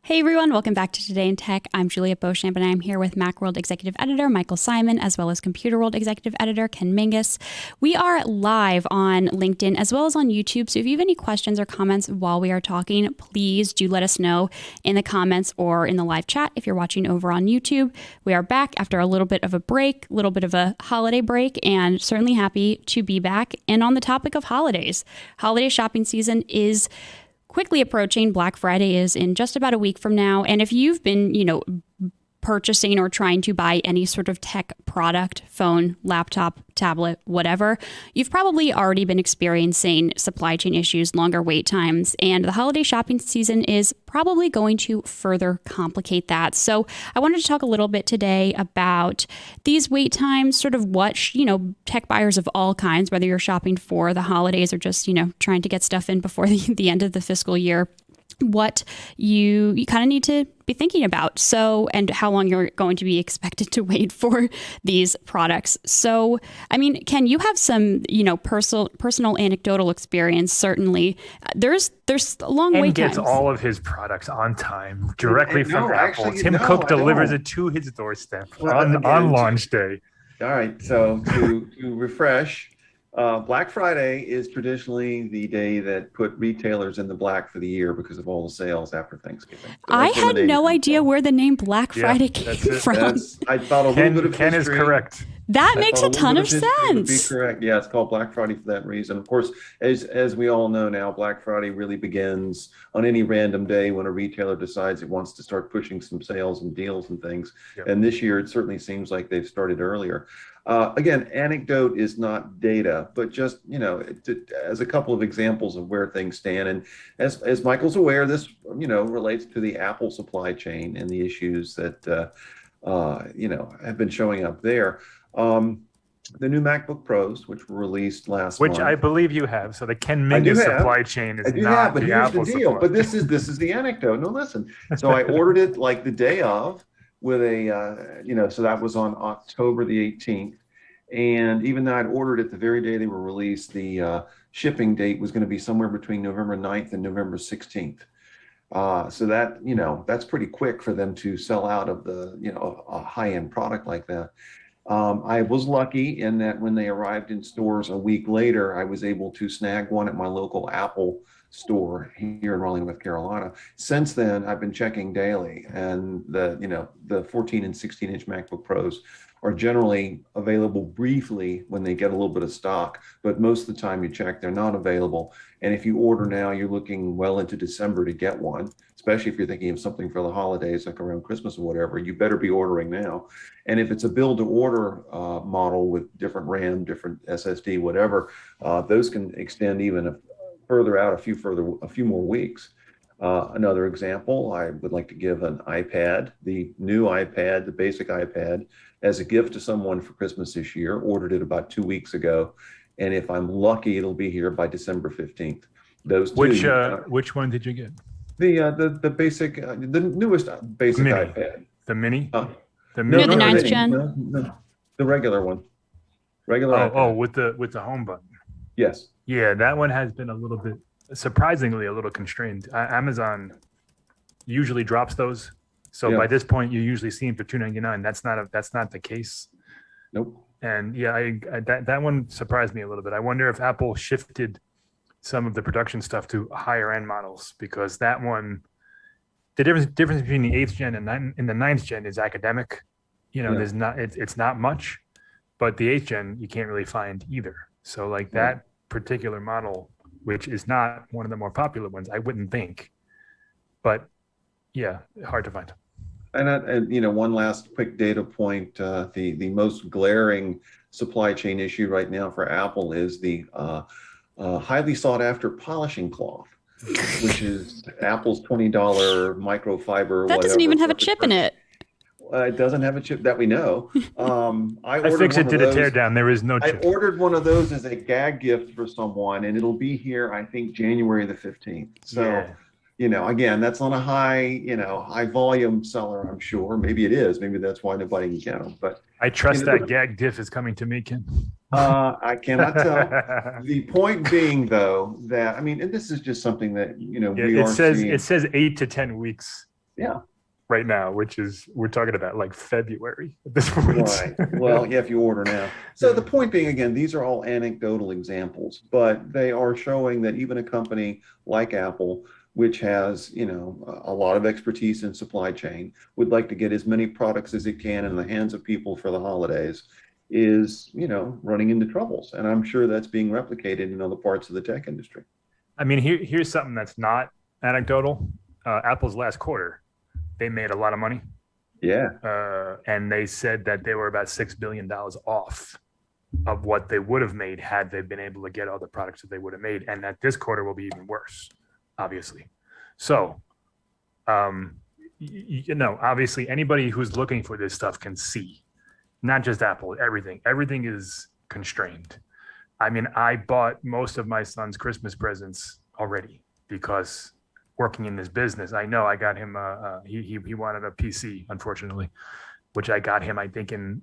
Hey everyone, welcome back to Today in Tech. I'm Juliet Beauchamp and I'm here with Macworld Executive Editor Michael Simon, as well as Computer World Executive Editor Ken Mingus. We are live on LinkedIn as well as on YouTube, so if you have any questions or comments while we are talking, please do let us know in the comments or in the live chat if you're watching over on YouTube. We are back after a little bit of a break, a little bit of a holiday break, and certainly happy to be back. And on the topic of holidays, holiday shopping season is quickly approaching. Black Friday is in just about a week from now. And if you've been, purchasing or trying to buy any sort of tech product, phone, laptop, tablet, whatever, you've probably already been experiencing supply chain issues, longer wait times, and the holiday shopping season is probably going to further complicate that. So I wanted to talk a little bit today about these wait times, sort of what, tech buyers of all kinds, whether you're shopping for the holidays or just, trying to get stuff in before the end of the fiscal year, what you kind of need to be thinking about. So, and how long you're going to be expected to wait for these products. So, Ken, you have some, personal anecdotal experience. Certainly, there's a long wait times. Gets all of his products on time directly from Apple. Tim Cook delivers it to his doorstep on launch day. All right. So to refresh. Black Friday is traditionally the day that put retailers in the black for the year because of all the sales after Thanksgiving. So I had no idea where the name Black Friday came from. I thought a little bit of Ken history. Is correct. That makes a ton of sense. Be correct. Yeah, it's called Black Friday for that reason. Of course, as we all know now, Black Friday really begins on any random day when a retailer decides it wants to start pushing some sales and deals and things. Yep. And this year, it certainly seems like they've started earlier. Again, anecdote is not data, but just, as a couple of examples of where things stand. And as Michael's aware, this, relates to the Apple supply chain and the issues that, have been showing up there. The new MacBook Pros, which were released last month. Which I believe you have. So the Ken Mingus supply chain is not but the here's Apple the deal. supply. But this is the anecdote. No, listen. So I ordered it like the day of with a, so that was on October the 18th. And even though I'd ordered it the very day they were released, the shipping date was going to be somewhere between November 9th and November 16th. So that, that's pretty quick for them to sell out of the, a high-end product like that. I was lucky in that when they arrived in stores a week later, I was able to snag one at my local Apple store here in Raleigh, North Carolina. Since then, I've been checking daily, and the 14 and 16-inch MacBook Pros are generally available briefly when they get a little bit of stock, but most of the time you check, they're not available. And if you order now, you're looking well into December to get one, especially if you're thinking of something for the holidays, like around Christmas or whatever. You better be ordering now. And if it's a build to order model with different RAM, different SSD, whatever, those can extend even further out, a few more weeks. Another example, I would like to give an iPad, the new iPad, the basic iPad, as a gift to someone for Christmas this year. Ordered it about 2 weeks ago, and if I'm lucky, it'll be here by December 15th. Those two. Which one did you get? The basic, the newest basic mini. iPad. The mini. The ninth gen. No, the regular one. Regular. Oh, with the home button. Yes. Yeah, that one has been a little bit, surprisingly, a little constrained. Amazon usually drops those. So by this point, you usually see them for $299. That's not the case. Nope. And yeah, that one surprised me a little bit. I wonder if Apple shifted some of the production stuff to higher end models, because that one, the difference between the 8th gen and the 9th gen is academic. There's not, it's not much, but the 8th gen you can't really find either. So like that particular model, which is not one of the more popular ones, I wouldn't think, but yeah, hard to find. And one last quick data point: the most glaring supply chain issue right now for Apple is the highly sought after polishing cloth, which is Apple's $20 microfiber. That doesn't even have a chip in it. It doesn't have a chip that we know. iFixit did a teardown. There is no chip. I ordered one of those as a gag gift for someone, and it'll be here, I think, January the 15th. So. Yeah. Again, that's not a high volume seller, I'm sure. Maybe it is. Maybe that's why nobody can get them. But I trust that gag diff is coming to me, Ken. I cannot tell. The point being, though, that and this is just something that we are seeing. It says 8 to 10 weeks Yeah. right now, which is, we're talking about like February at this point. Right. Well, yeah, if you order now. So the point being, again, these are all anecdotal examples, but they are showing that even a company like Apple, which has, a lot of expertise in supply chain, would like to get as many products as it can in the hands of people for the holidays, is, running into troubles. And I'm sure that's being replicated in other parts of the tech industry. I mean, here's something that's not anecdotal. Apple's last quarter, they made a lot of money. Yeah. And they said that they were about $6 billion off of what they would have made had they been able to get all the products that they would have made. And that this quarter will be even worse, obviously. So, obviously anybody who's looking for this stuff can see, not just Apple, everything is constrained. I mean, I bought most of my son's Christmas presents already because working in this business, I know I got him he wanted a PC, unfortunately, which I got him, I think, in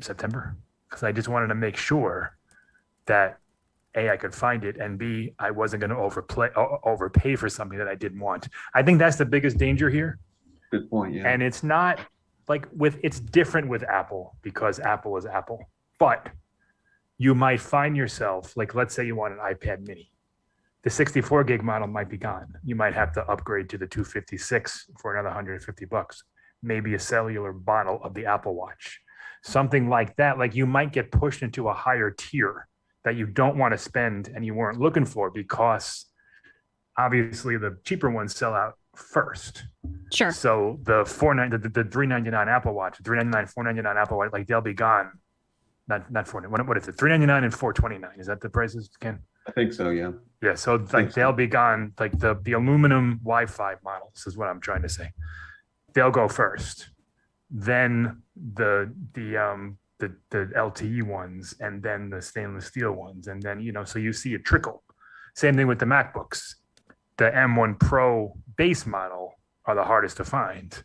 September, because I just wanted to make sure that A, I could find it, and B, I wasn't going to overpay for something that I didn't want. I think that's the biggest danger here. Good point. Yeah. And it's not like it's different with Apple because Apple is Apple, but you might find yourself, like, let's say you want an iPad mini. The 64 gig model might be gone. You might have to upgrade to the 256 for another $150, maybe a cellular model of the Apple Watch, something like that. Like, you might get pushed into a higher tier that you don't want to spend and you weren't looking for, because obviously the cheaper ones sell out first. Sure. So the $399 Apple Watch, $399, $499 Apple Watch, like, they'll be gone. Not $499. What is it? $399 and $429. Is that the prices, Ken? I think so. Yeah. Yeah. So like they'll be gone. Like the aluminum Wi-Fi models is what I'm trying to say. They'll go first, then the LTE ones, and then the stainless steel ones, and then so you see a trickle. Same thing with the MacBooks. The M1 Pro base model are the hardest to find.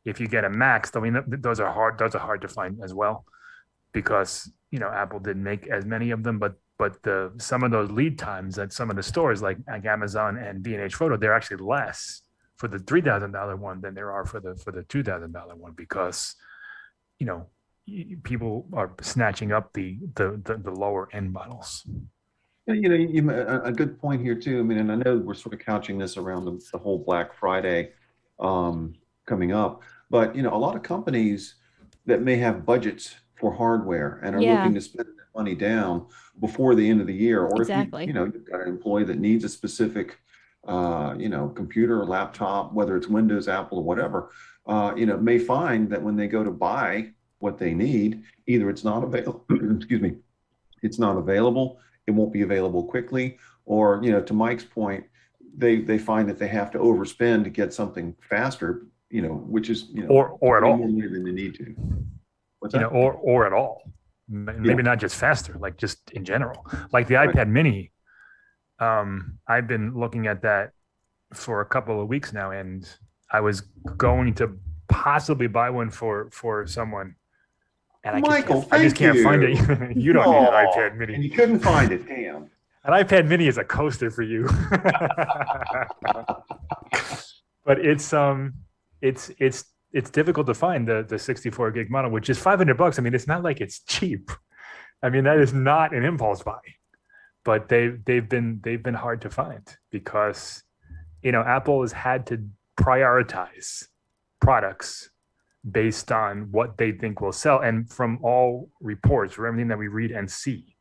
If you get a Max, I mean, those are hard to find as well, because Apple didn't make as many of them, but some of those lead times at some of the stores like Amazon and B&H Photo, they're actually less for the $3,000 one than there are for the $2,000 one, because people are snatching up the lower end models. A good point here too. I mean, and I know we're sort of couching this around the whole Black Friday coming up, but a lot of companies that may have budgets for hardware and are looking to spend that money down before the end of the year, or Exactly. if you've got an employee that needs a specific computer or laptop, whether it's Windows, Apple, or whatever, may find that when they go to buy what they need, either it's not available, excuse me, it's not available, it won't be available quickly, or to Mike's point, they find that they have to overspend to get something faster, which is or at all more money than they need to. Or at all. Maybe not just faster, like just in general. Like the iPad mini, I've been looking at that for a couple of weeks now, and I was going to possibly buy one for someone, and I just can't find it. You don't need an iPad mini. And you couldn't find it, damn. An iPad mini is a coaster for you. But it's difficult to find the 64 gig model, which is $500. I mean, it's not like it's cheap. I mean, that is not an impulse buy, but they've been hard to find because, Apple has had to prioritize products based on what they think will sell. And from all reports, from everything that we read and see,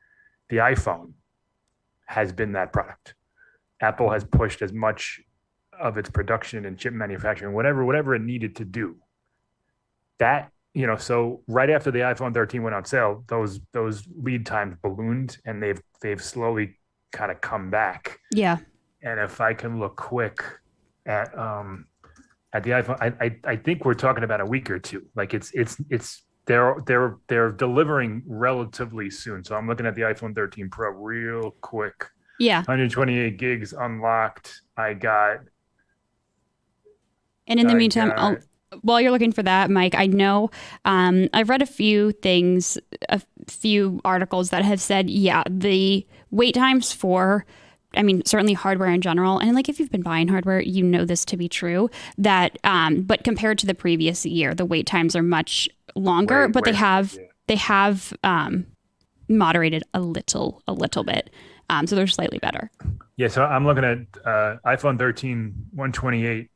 the iPhone has been that product. Apple has pushed as much of its production and chip manufacturing, whatever it needed to do. That, so right after the iPhone 13 went on sale, those lead times ballooned, and they've slowly kind of come back. Yeah. And if I can look quick at the iPhone, I think we're talking about a week or two. Like they're delivering relatively soon. So I'm looking at the iPhone 13 Pro real quick. Yeah. 128 gigs unlocked. And in the meantime, while you're looking for that, Mike, I know I've read a few articles that have said, the wait times for I mean, certainly hardware in general, and like if you've been buying hardware, you know this to be true, that but compared to the previous year, the wait times are much longer, but they have moderated a little bit. So they're slightly better. Yeah, so I'm looking at iPhone 13 128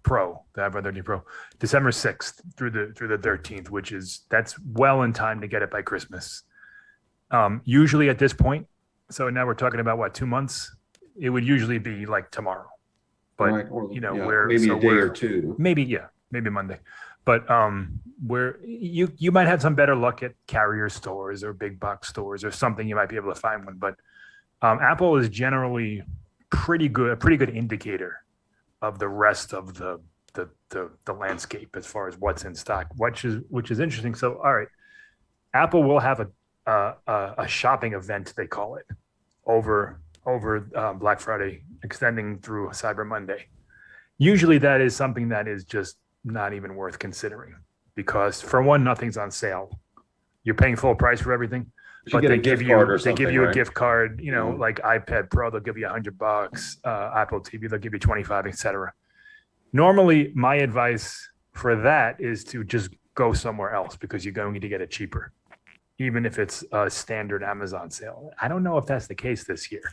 Pro, the iPhone 13 Pro, December 6th through the 13th, that's well in time to get it by Christmas. Usually at this point, so now we're talking about what, 2 months? It would usually be like tomorrow, but Right, or, maybe a day or two. maybe Monday, but where you might have some better luck at carrier stores or big box stores or something. You might be able to find one, but Apple is generally a pretty good indicator of the rest of the landscape as far as what's in stock, which is interesting. So, all right, Apple will have a shopping event, they call it, over Black Friday, extending through Cyber Monday. Usually, that is something that is just not even worth considering because, for one, nothing's on sale. You're paying full price for everything. But they give you a gift card, like iPad Pro, they'll give you $100, Apple TV, they'll give you 25, etc. Normally, my advice for that is to just go somewhere else because you're going to get it cheaper, even if it's a standard Amazon sale. I don't know if that's the case this year.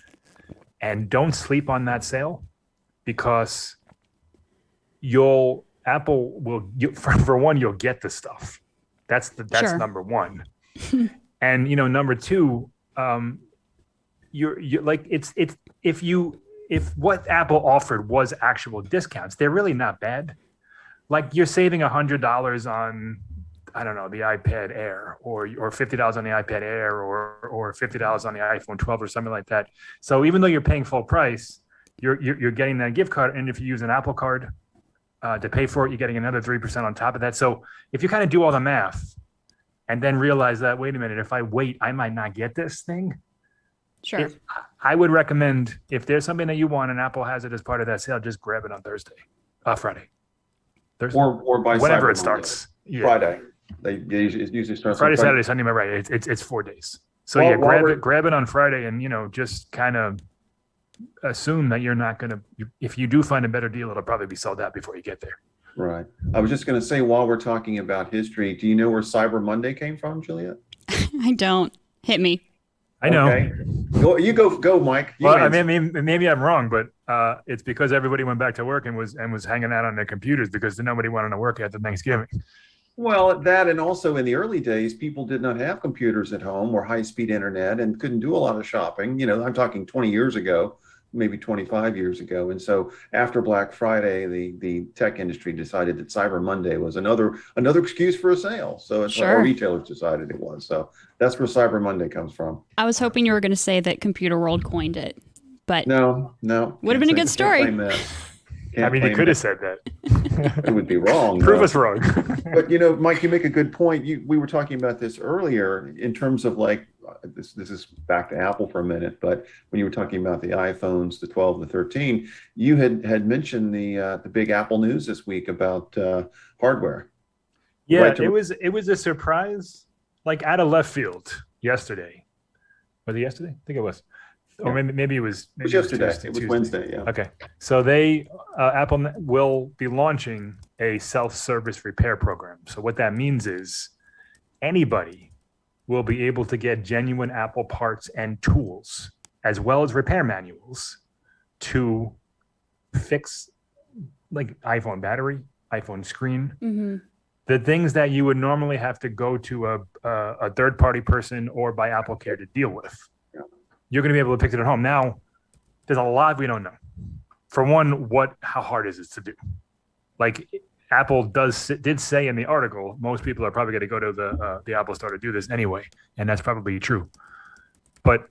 And don't sleep on that sale because for one, you'll get the stuff. That's Sure. number one. And number two, you're like if what Apple offered was actual discounts, they're really not bad. Like you're saving $100 on, I don't know, the iPad Air or $50 on the iPad Air or $50 on the iPhone 12 or something like that. So even though you're paying full price, you're getting that gift card, and if you use an Apple card to pay for it, you're getting another 3% on top of that. So if you kind of do all the math, and then realize that, wait a minute, if I wait, I might not get this thing. Sure. I would recommend, if there's something that you want and Apple has it as part of that sale, just grab it on Friday. Thursday. Or by whenever Cyber it starts. Yeah. Friday. It usually starts Friday, on Saturday, Sunday, right? It's 4 days. So grab it on Friday and, just kind of assume that you're not going to, if you do find a better deal, it'll probably be sold out before you get there. Right. I was just going to say, while we're talking about history, do you know where Cyber Monday came from, Juliet? I don't. Hit me. I know. Okay. Go, Mike. Maybe I'm wrong, but it's because everybody went back to work and was hanging out on their computers because nobody wanted to work after Thanksgiving. Well, that, and also in the early days, people did not have computers at home or high-speed internet and couldn't do a lot of shopping. I'm talking 20 years ago. Maybe 25 years ago. And so after Black Friday, the tech industry decided that Cyber Monday was another excuse for a sale. So it's Sure. Our retailers decided it was. So that's where Cyber Monday comes from. I was hoping you were going to say that Computer World coined it, but No. would have been a good story. You could have said that. It would be wrong. Prove us wrong. But Mike, you make a good point. We were talking about this earlier in terms of like this is back to Apple for a minute, but when you were talking about the iPhones, the 12, the 13, you had mentioned the big Apple news this week about hardware. Yeah, Right, it was a surprise, like out of left field yesterday. Was it yesterday? I think it was. Or maybe it was. It was yesterday. Tuesday, It was Wednesday. Yeah. Okay. So Apple will be launching a self-service repair program. So what that means is anybody will be able to get genuine Apple parts and tools, as well as repair manuals, to fix like iPhone battery, iPhone screen, Mm-hmm. the things that you would normally have to go to a third-party person or by Apple Care to deal with. Yeah. You're going to be able to fix it at home. Now, there's a lot we don't know. For one, how hard is it to do? Like Apple did say in the article, most people are probably going to go to the Apple Store to do this anyway, and that's probably true. But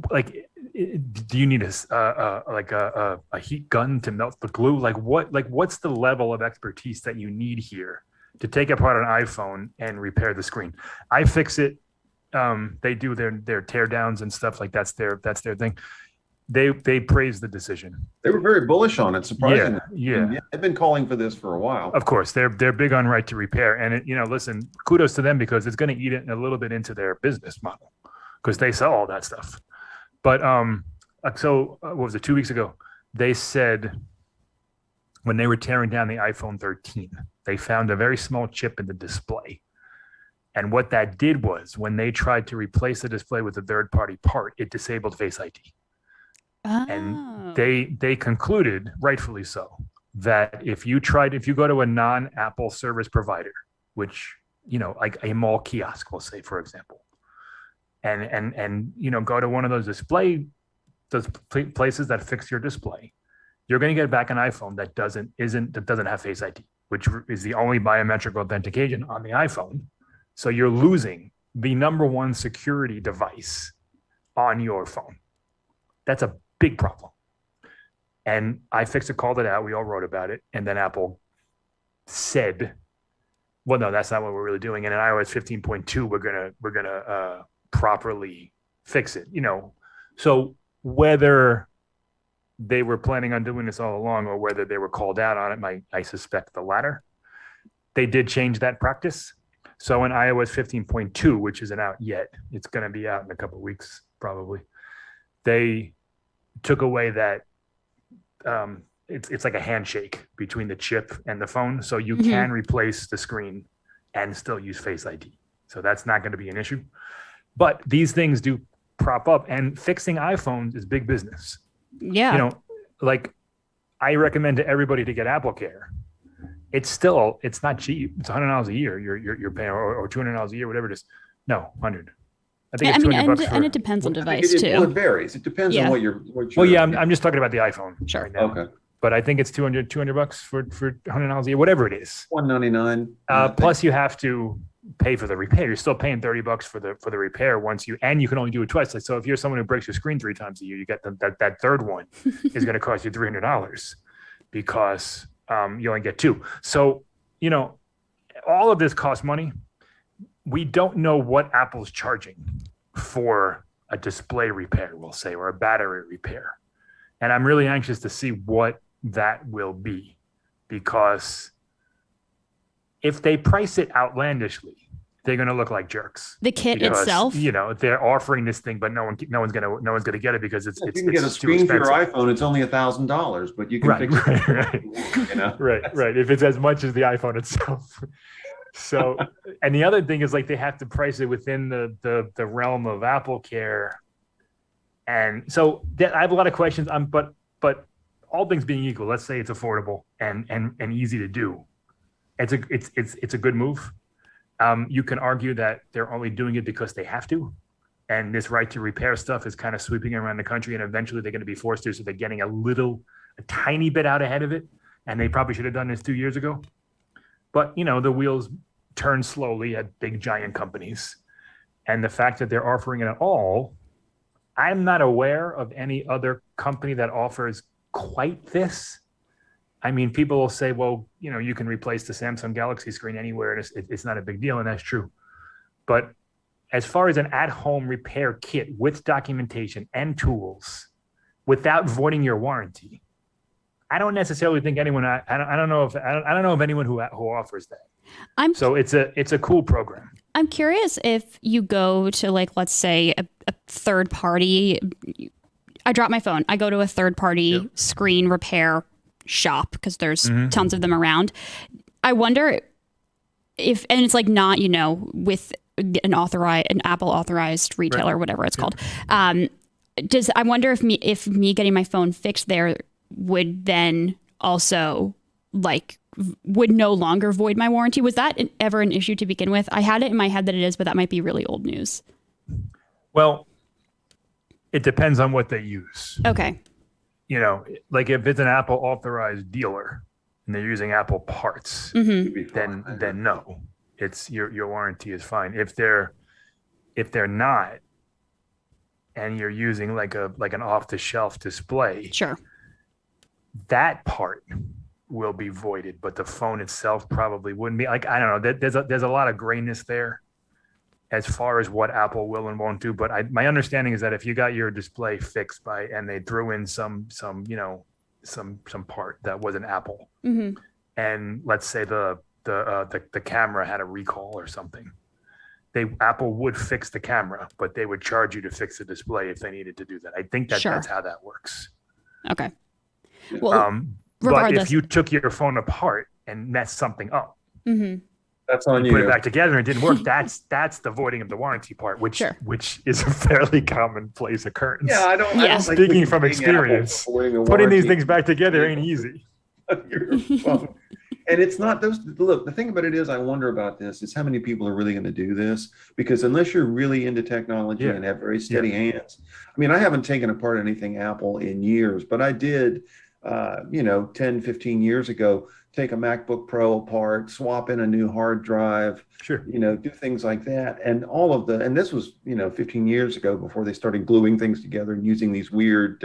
like, do you need a heat gun to melt the glue? What's the level of expertise that you need here to take apart an iPhone and repair the screen? iFixit, they do their tear downs and stuff like that's their thing. They praised the decision. They were very bullish on it, surprisingly. Yeah. They've been calling for this for a while. Of course, they're big on right to repair, and listen, kudos to them because it's going to eat it a little bit into their business model because they sell all that stuff. But what was it, 2 weeks ago? They said when they were tearing down the iPhone 13, they found a very small chip in the display. And what that did was when they tried to replace the display with a third-party part, it disabled Face ID. And they concluded, rightfully so, that if you go to a non-Apple service provider, which, like a mall kiosk, we'll say, for example, and go to one of those places that fix your display, you're going to get back an iPhone that doesn't have Face ID, which is the only biometric authentication on the iPhone. So you're losing the number one security device on your phone. That's a big problem. And iFixit called it out. We all wrote about it. And then Apple said, well, no, that's not what we're really doing. And in iOS 15.2, we're gonna properly fix it. So whether they were planning on doing this all along or whether they were called out on it, I suspect the latter. They did change that practice. So in iOS 15.2, which isn't out yet, it's going to be out in a couple of weeks probably. They took away that it's like a handshake between the chip and the phone, so you can replace the screen and still use Face ID. So that's not going to be an issue. But these things do prop up, and fixing iPhones is big business. Yeah. Like I recommend to everybody to get AppleCare. It's not cheap. It's $100 a year. You're paying, or $200 a year, whatever it is. No, 100. I think it's $200 and it depends on device too. Well, it varies. It depends on what you're. Well, yeah, I'm just talking about the iPhone Sure. right now. Okay. But I think it's $200 for $100 a year, whatever it is. $199. Plus, you have to pay for the repair. You're still paying $30 for the repair and you can only do it twice. So if you're someone who breaks your screen 3 times a year, you get that third one is going to cost you $300 because you only get 2. So all of this costs money. We don't know what Apple's charging for a display repair, we'll say, or a battery repair. And I'm really anxious to see what that will be, because if they price it outlandishly, they're going to look like jerks. The kit itself, they're offering this thing, but no one's going to get it because it's you can get a screen for your iPhone. It's only $1,000, but you can fix it. Right. If it's as much as the iPhone itself. So, and the other thing is, like, they have to price it within the realm of AppleCare, and so I have a lot of questions. But all things being equal, let's say it's affordable and easy to do. It's a good move. You can argue that they're only doing it because they have to, and this right to repair stuff is kind of sweeping around the country, and eventually they're going to be forced to. So they're getting a tiny bit out ahead of it, and they probably should have done this 2 years ago. But, the wheels turn slowly at big, giant companies. And the fact that they're offering it at all, I'm not aware of any other company that offers quite this. I mean, people will say, well, you can replace the Samsung Galaxy screen anywhere, and it's not a big deal, and that's true. But as far as an at-home repair kit with documentation and tools without voiding your warranty, I don't necessarily think anyone. I don't know of anyone who offers that. So it's a cool program. I'm curious if you go to, like, let's say a third party. I drop my phone. I go to a third party screen repair shop because there's tons of them around. I wonder if, and it's like not with an Apple authorized retailer, whatever it's called. I wonder if me getting my phone fixed there would then also would no longer void my warranty. Was that ever an issue to begin with? I had it in my head that it is, but that might be really old news. Well, it depends on what they use. Okay. Like if it's an Apple authorized dealer and they're using Apple parts, then no, it's your warranty is fine. If they're not, and you're using like an off the shelf display, sure, that part will be voided, but the phone itself probably wouldn't be. Like, I don't know. There's a lot of grayness there as far as what Apple will and won't do. But my understanding is that if you got your display fixed and they threw in some part that wasn't Apple, and let's say the camera had a recall or something, Apple would fix the camera, but they would charge you to fix the display if they needed to do that. I think Sure. that's how that works. Okay. Well, But regardless. if you took your phone apart and messed something up, Mhm. That's on put it you. back together and it didn't work, that's the voiding of the warranty part, which Sure. is a fairly commonplace occurrence. Yeah, I don't. Yeah. I don't think Speaking we can from blame experience, Apple for avoiding a Putting these warranty. things back together ain't easy. Your phone. And it's not those. Look, the thing about it is, I wonder about this is how many people are really going to do this, because unless you're really into technology Yeah. and have very steady hands. I mean, I haven't taken apart anything Apple in years, but I did, 10, 15 years ago, take a MacBook Pro apart, swap in a new hard drive, Sure. do things like that. And and this was, 15 years ago before they started gluing things together and using these weird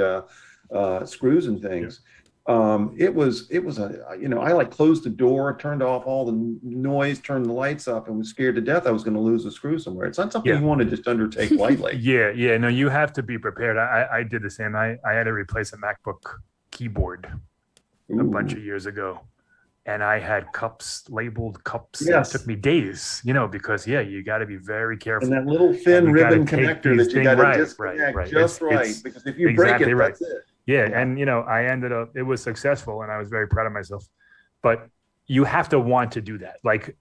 screws and things. It was I like closed the door, turned off all the noise, turned the lights up, and was scared to death I was going to lose the screw somewhere. It's not something Yeah. you want to just undertake lightly. Yeah. No, you have to be prepared. I did the same. I had to replace a MacBook keyboard a bunch of years ago. And I had labeled cups. Yes. It took me days, because you got to be very careful. And that little thin you gotta ribbon take connector these that you got to things- disconnect right. just It's right, because if you break exactly it, right. that's it. Yeah, Yeah. and I ended up. It was successful, and I was very proud of myself. But you have to want to do that, like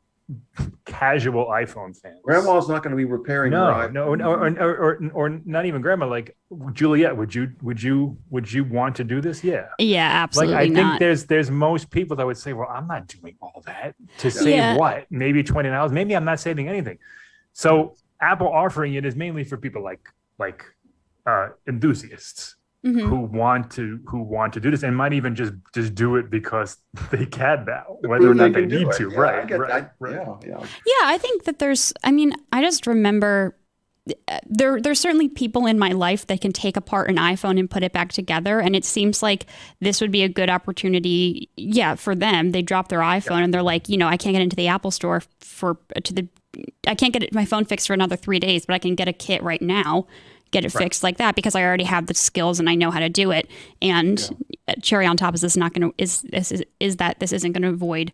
casual iPhone fans. Grandma's not going to be repairing her No, iPhone. or not even grandma. Like Juliet, would you want to do this? Yeah. Yeah, absolutely Like I not. think there's most people that would say, well, I'm not doing all that to save Yeah. what? Maybe $20. Maybe I'm not saving anything. So Apple offering it is mainly for people like enthusiasts Mhm. who want to do this and might even just do it because they can now, whether or not they can do need it. to. Yeah, Right. I get that. Right. Yeah. Yeah, I think that I just remember there's certainly people in my life that can take apart an iPhone and put it back together. And it seems like this would be a good opportunity. Yeah, for them. They drop their iPhone and they're like, I can't get into the Apple store I can't get my phone fixed for another 3 days, but I can get a kit right now, get it fixed like that because I already have the skills and I know how to do it. And cherry on top is this that this isn't going to avoid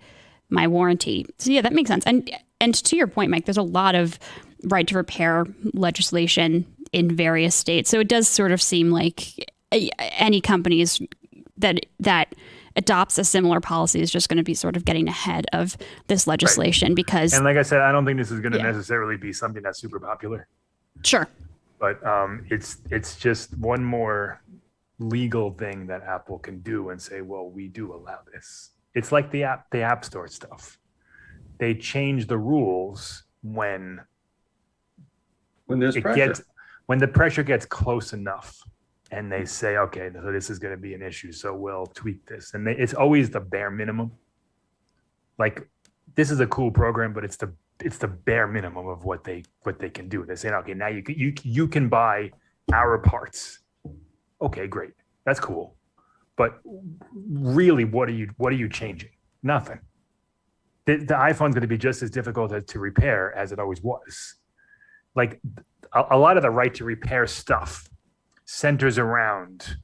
my warranty. So yeah, that makes sense. And to your point, Mike, there's a lot of right to repair legislation in various states. So it does sort of seem like any companies that adopts a similar policy is just going to be sort of getting ahead of this legislation because And like I said, I don't think this is going to necessarily be something that's super popular. sure. But it's just one more legal thing that Apple can do and say, well, we do allow this. It's like the App Store stuff. They change the rules when When there's pressure. when the pressure gets close enough, and they say, okay, so this is going to be an issue, so we'll tweak this. And it's always the bare minimum. Like, this is a cool program, but it's the bare minimum of what they can do. They're saying, okay, now you can buy our parts. Okay, great, that's cool. But really, what are you changing? Nothing. The iPhone's going to be just as difficult to repair as it always was. Like a lot of the right to repair stuff centers around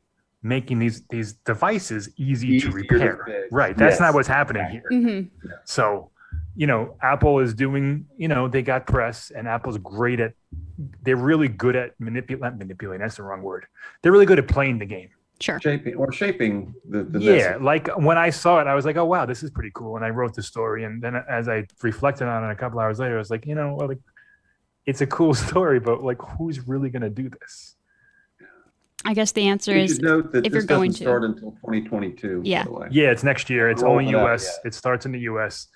making these devices easy to Easier to repair. fix. Right. That's Yes. not what's happening here. Mm-hmm. So, Apple is doing, they got press, and Apple's they're really good at manipulating. That's the wrong word. They're really good at playing the game. Sure. Shaping the Yeah. message. Like when I saw it, I was like, oh, wow, this is pretty cool. And I wrote the story. And then as I reflected on it a couple hours later, I was like, it's a cool story, but like, who's really going to do this? I guess the answer You is should note that if this you're going doesn't to. start until 2022. Yeah. By the way. Yeah, it's next year. It's Roll only it out, US. It starts in the US,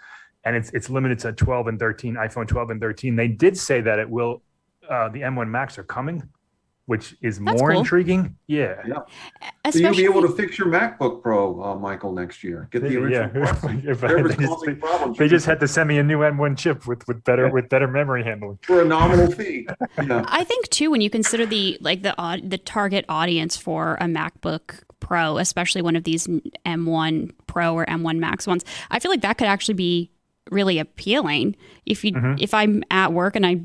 and it's limited to 12 and 13, iPhone 12 and 13. They did say that it will, the M1 Max are coming, which is That's more cool. intriguing. Yeah. So you'll Especially, be able to fix your MacBook Pro, Michael, next year. Get the original parts. If Whatever's they causing just- problems, They you just can had to send me a new M1 chip with better memory handling. for a nominal fee. Yeah. I think too, when you consider the target audience for a MacBook Pro, especially one of these M1 Pro or M1 Max ones, I feel like that could actually be really appealing. If I'm at work and I,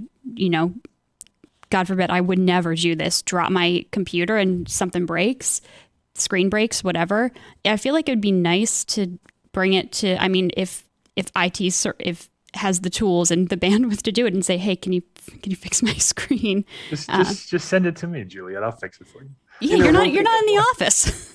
God forbid, I would never do this, drop my computer and something breaks, screen breaks, whatever. I feel like it would be nice to bring it to, if has the tools and the bandwidth to do it and say, hey, can you fix my screen? Just send it to me, Juliet. I'll fix it for you. Yeah, you're not in the office.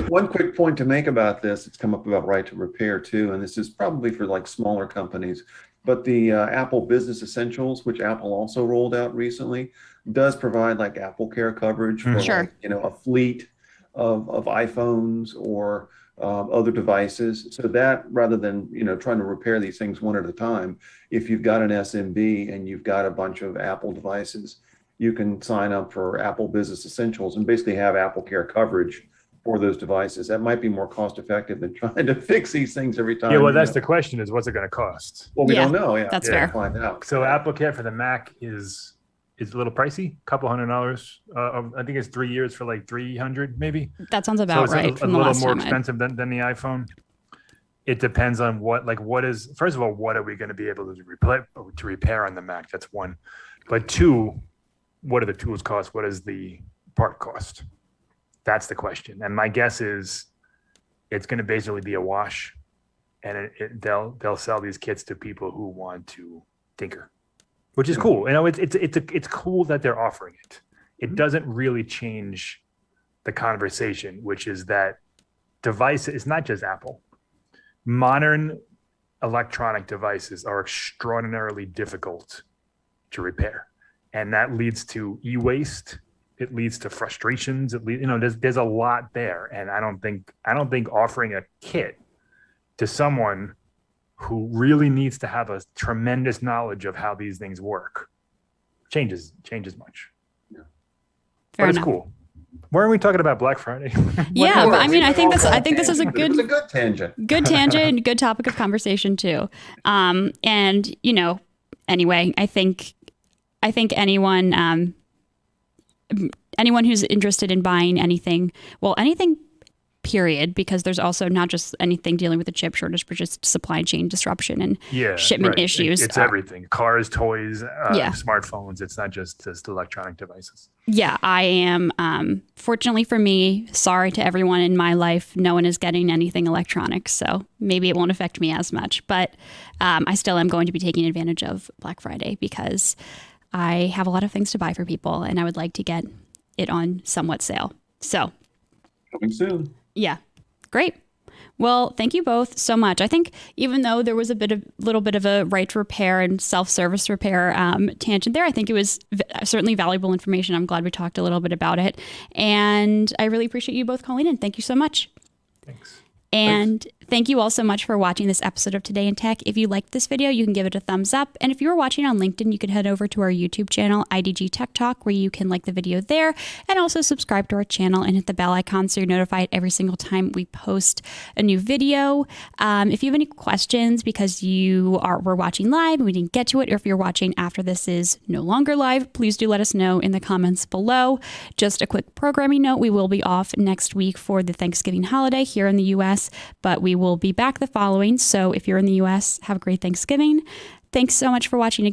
One quick point to make about this, it's come up about right to repair too, and this is probably for like smaller companies, but the Apple Business Essentials, which Apple also rolled out recently, does provide like Apple Care coverage for Sure. like, a fleet of iPhones or other devices. So that rather than, trying to repair these things one at a time, if you've got an SMB and you've got a bunch of Apple devices, you can sign up for Apple Business Essentials and basically have Apple Care coverage for those devices. That might be more cost effective than trying to fix these things every time. Yeah, well, that's the question: is what's it going to cost? Well, we Yeah, don't know. Yeah, that's we'll fair. find out. So Apple Care for the Mac is a little pricey, $200. I think it's 3 years for like $300, maybe. That sounds So about it's right a from the little last more time. expensive than the iPhone. It depends on what is, first of all, what are we going to be able to repair on the Mac? That's one. But two, what do the tools cost? What is the part cost? That's the question. And my guess is it's going to basically be a wash, and they'll sell these kits to people who want to tinker, which is cool. It's cool that they're offering it. It doesn't really change the conversation, which is that device is not just Apple. Modern electronic devices are extraordinarily difficult to repair, and that leads to e-waste. It leads to frustrations. There's a lot there, and I don't think offering a kit to someone who really needs to have a tremendous knowledge of how these things work changes much. Fair But it's enough. cool. Weren't we talking about Black Friday? Yeah, but I mean, I think this is a It was a good good tangent. good tangent, good topic of conversation too. And anyway, I think anyone who's interested in buying anything period, because there's also not just anything dealing with the chip shortage, but just supply chain disruption and shipment right. issues. It's everything: cars, toys, Yeah. smartphones. It's not just electronic devices. Yeah, I am. Fortunately for me, sorry to everyone in my life, no one is getting anything electronic, so maybe it won't affect me as much. But I still am going to be taking advantage of Black Friday because I have a lot of things to buy for people, and I would like to get it on somewhat sale. So, Coming soon. yeah, great. Well, thank you both so much. I think even though there was a little bit of a right to repair and self-service repair tangent there, I think it was certainly valuable information. I'm glad we talked a little bit about it. And I really appreciate you both calling in. Thank you so much. Thanks. And thank you all so much for watching this episode of Today in Tech. If you liked this video, you can give it a thumbs up. And if you were watching on LinkedIn, you can head over to our YouTube channel, IDG Tech Talk, where you can like the video there and also subscribe to our channel and hit the bell icon so you're notified every single time we post a new video. If you have any questions because we're watching live and we didn't get to it, or if you're watching after this is no longer live, please do let us know in the comments below. Just a quick programming note, we will be off next week for the Thanksgiving holiday here in the US, but we will be back the following. So if you're in the US, have a great Thanksgiving. Thanks so much for watching.